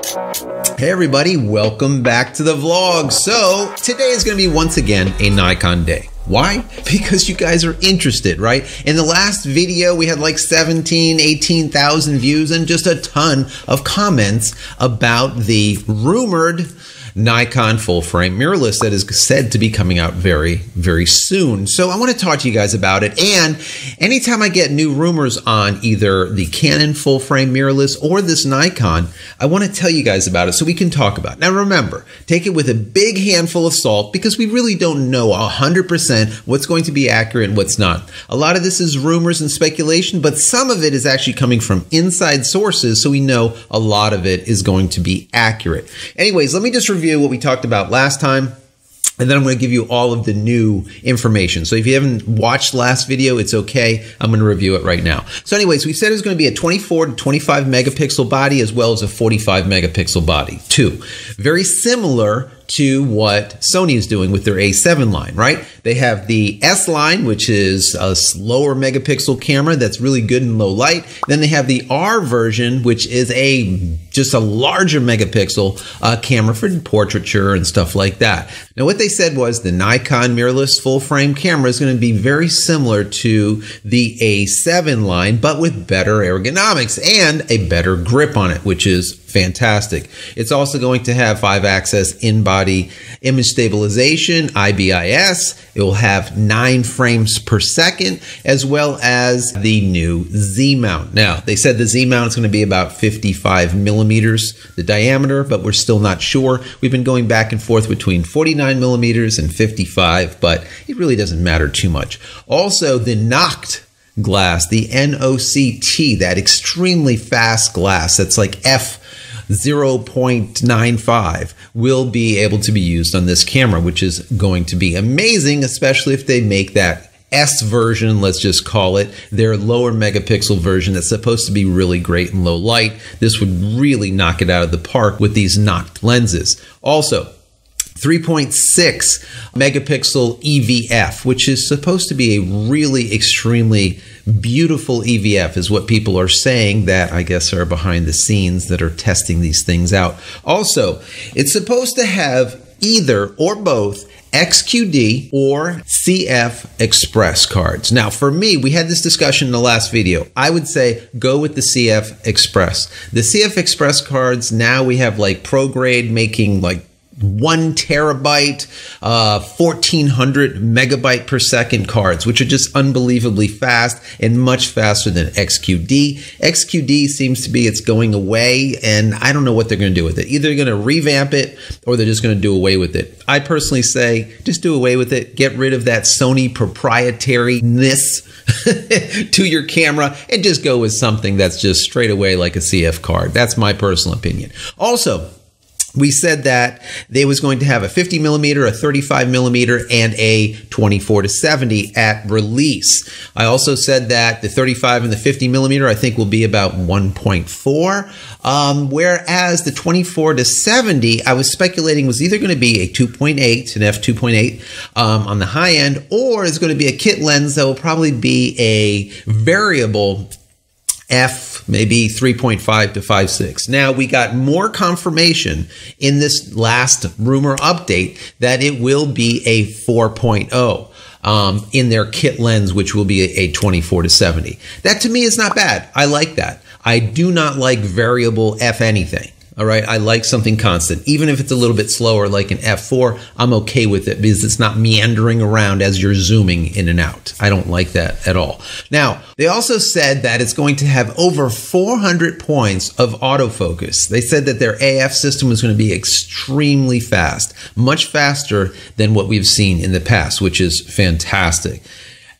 Hey everybody, welcome back to the vlog. So today is going to be once again a Nikon day. Why? Because you guys are interested, right? In the last video, we had like 18,000 views and just a ton of comments about the rumored Nikon full frame mirrorless that is said to be coming out very, very soon. So I want to talk to you guys about it. And anytime I get new rumors on either the Canon full frame mirrorless or this Nikon, I want to tell you guys about it so we can talk about it. Now remember, take it with a big handful of salt because we really don't know 100% what's going to be accurate and what's not. A lot of this is rumors and speculation, but some of it is actually coming from inside sources, so we know a lot of it is going to be accurate. Anyways, let me just review what we talked about last time, and then I'm going to give you all of the new information. So if you haven't watched last video, it's okay. I'm going to review it right now. So anyways, we said it was going to be a 24 to 25 megapixel body as well as a 45 megapixel body. Very similar to what Sony is doing with their A7 line, right? They have the S line, which is a lower megapixel camera that's really good in low light. Then they have the R version, which is just a larger megapixel camera for portraiture and stuff like that. Now, what they said was the Nikon mirrorless full frame camera is going to be very similar to the A7 line, but with better ergonomics and a better grip on it, which is fantastic. It's also going to have 5-axis in-body image stabilization, IBIS. It will have 9 frames per second, as well as the new Z mount. Now, they said the Z mount is going to be about 55 millimeters, the diameter, but we're still not sure. We've been going back and forth between 49 millimeters and 55, but it really doesn't matter too much. Also, the knocked glass, the NOCT, that extremely fast glass, that's like f/0.95 will be able to be used on this camera, which is going to be amazing, especially if they make that S version, let's just call it, their lower megapixel version that's supposed to be really great in low light. This would really knock it out of the park with these knocked lenses. Also, 3.6 megapixel EVF, which is supposed to be a really extremely beautiful EVF, is what people are saying that I guess are behind the scenes that are testing these things out. Also, it's supposed to have either or both XQD or CF Express cards. Now, for me, we had this discussion in the last video. I would say go with the CF Express. The CF Express cards, now we have like pro grade making like 1 terabyte, 1400 megabyte per second cards, which are just unbelievably fast and much faster than XQD. XQD seems to be it's going away, and I don't know what they're going to do with it. Either they're going to revamp it or they're just going to do away with it. I personally say just do away with it. Get rid of that Sony proprietariness to your camera and just go with something that's just straight away like a CF card. That's my personal opinion. Also, we said that they was going to have a 50 millimeter, a 35 millimeter, and a 24 to 70 at release. I also said that the 35 and the 50 millimeter I think will be about 1.4, whereas the 24 to 70 I was speculating was either going to be a 2.8, an f2.8 on the high end, or it's going to be a kit lens that will probably be a variable f, maybe 3.5 to 5.6. Now, we got more confirmation in this last rumor update that it will be a 4.0 in their kit lens, which will be a 24 to 70. That to me is not bad. I like that. I do not like variable f anything. All right, I like something constant. Even if it's a little bit slower, like an f4, I'm okay with it because it's not meandering around as you're zooming in and out. I don't like that at all. Now, they also said that it's going to have over 400 points of autofocus. They said that their AF system is going to be extremely fast, much faster than what we've seen in the past, which is fantastic.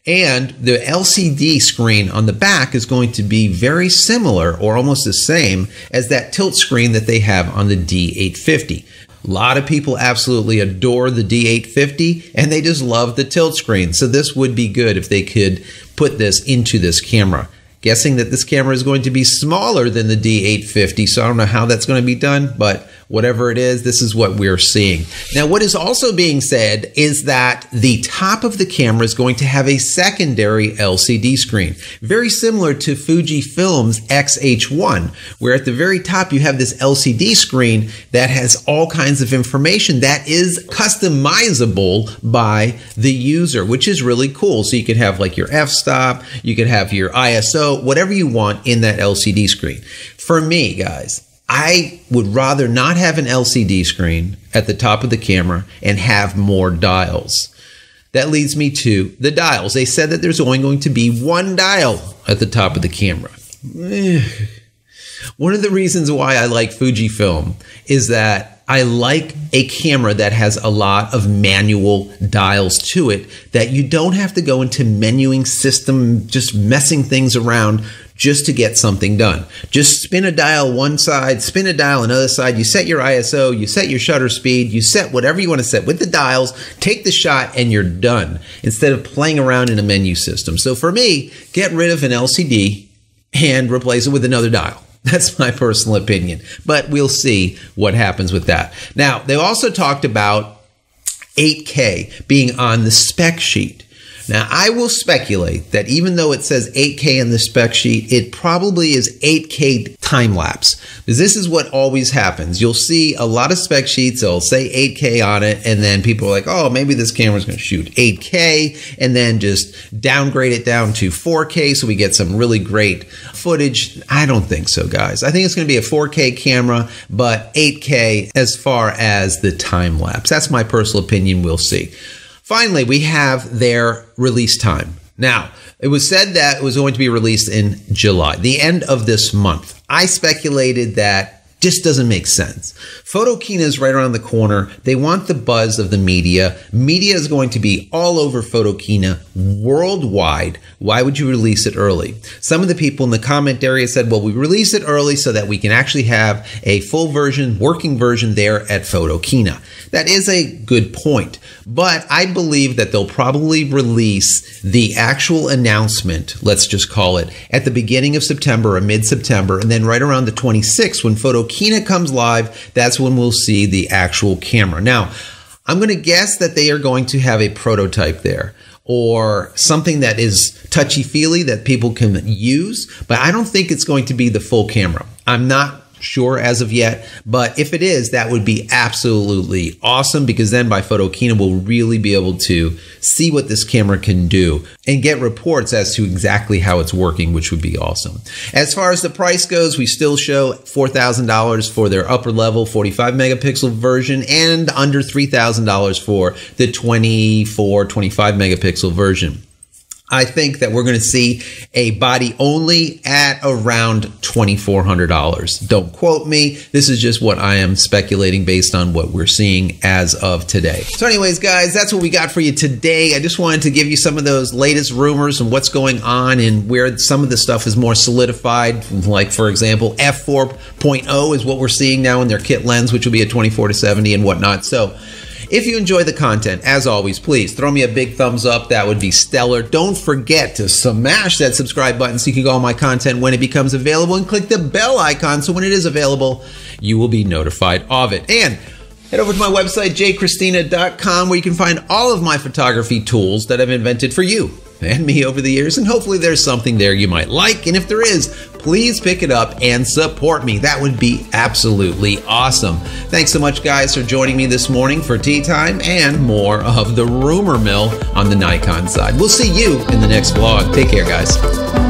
And the LCD screen on the back is going to be very similar or almost the same as that tilt screen that they have on the D850. A lot of people absolutely adore the D850 and they just love the tilt screen. So this would be good if they could put this into this camera. Guessing that this camera is going to be smaller than the D850, so I don't know how that's going to be done, but whatever it is, this is what we're seeing. Now, what is also being said is that the top of the camera is going to have a secondary LCD screen, very similar to Fujifilm's X-H1, where at the very top you have this LCD screen that has all kinds of information that is customizable by the user, which is really cool. So you could have like your f-stop, you could have your ISO, whatever you want in that LCD screen. For me, guys, I would rather not have an LCD screen at the top of the camera and have more dials. That leads me to the dials. They said that there's only going to be one dial at the top of the camera. One of the reasons why I like Fujifilm is that I like a camera that has a lot of manual dials to it, that you don't have to go into menuing system, just messing things around just to get something done. Just spin a dial one side, spin a dial another side, you set your ISO, you set your shutter speed, you set whatever you want to set with the dials, take the shot, and you're done, instead of playing around in a menu system. So for me, get rid of an LCD and replace it with another dial. That's my personal opinion, but we'll see what happens with that. Now, they also talked about 8K being on the spec sheet. Now, I will speculate that even though it says 8K in the spec sheet, it probably is 8K time-lapse, because this is what always happens. You'll see a lot of spec sheets, they'll say 8K on it, and then people are like, oh, maybe this camera's going to shoot 8K, and then just downgrade it down to 4K so we get some really great footage. I don't think so, guys. I think it's going to be a 4K camera, but 8K as far as the time-lapse. That's my personal opinion. We'll see. Finally, we have their release time. Now, it was said that it was going to be released in July, the end of this month. I speculated that just doesn't make sense. Photokina is right around the corner. They want the buzz of the media. Media is going to be all over Photokina worldwide. Why would you release it early? Some of the people in the comment area said, well, we release it early so that we can actually have a full version, working version there at Photokina. That is a good point, but I believe that they'll probably release the actual announcement, let's just call it, at the beginning of September or mid-September, and then right around the 26th when Photokina comes live, that's when we'll see the actual camera. Now, I'm going to guess that they are going to have a prototype there, or something that is touchy-feely that people can use, but I don't think it's going to be the full camera. I'm not sure as of yet, but if it is, that would be absolutely awesome, because then by Photokina we'll really be able to see what this camera can do and get reports as to exactly how it's working, which would be awesome. As far as the price goes, we still show $4,000 for their upper level 45 megapixel version and under $3,000 for the 24, 25 megapixel version. I think that we're going to see a body only at around $2,400. Don't quote me. This is just what I am speculating based on what we're seeing as of today. So anyways, guys, that's what we got for you today. I just wanted to give you some of those latest rumors and what's going on and where some of the stuff is more solidified. Like, for example, f4.0 is what we're seeing now in their kit lens, which will be a 24-70 and whatnot. So if you enjoy the content, as always, please throw me a big thumbs up. That would be stellar. Don't forget to smash that subscribe button so you can get all my content when it becomes available, and click the bell icon so when it is available, you will be notified of it. And head over to my website, JCristina.com, where you can find all of my photography tools that I've invented for you and me over the years, and hopefully there's something there you might like, and if there is, please pick it up and support me. That would be absolutely awesome. Thanks so much, guys, for joining me this morning for tea time and more of the rumor mill on the Nikon side. We'll see you in the next vlog. Take care, guys.